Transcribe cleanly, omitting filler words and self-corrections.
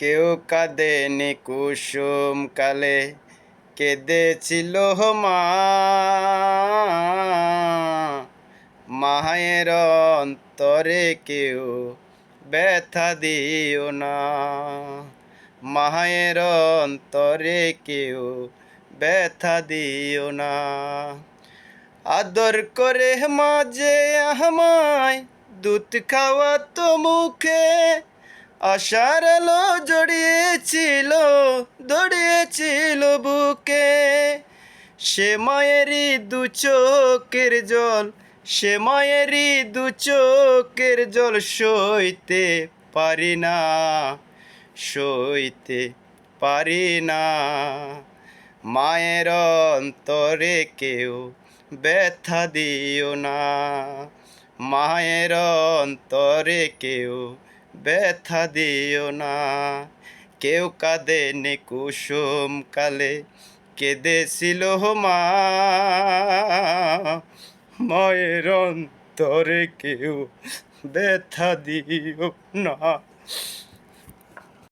কেউ কাঁদেনি কুসুম কালে, কেঁদেছিল মা। মায়ের অন্তরে কেউ ব্যথা দিও না, মায়ের অন্তরে কেউ ব্যথা দিও না। আদর করে মাঝে আমায় দুধ খাওয়াতো মুখে, আশার আলো জড়িয়েছিল বুকে। সে মায়েরই দু চোখের জল, সে মায়েরই দু চোখের জল সইতে পারি না, সইতে পারি না। মায়ের অন্তরে কেউ ব্যথা দিও না, মায়ের অন্তরে কেউ ব্যথা দিও না। কেউ কাঁদেনি কুসুম কালে, কেঁদেছিল মা। মায়ের অন্তরে কেউ ব্যথা দিও না।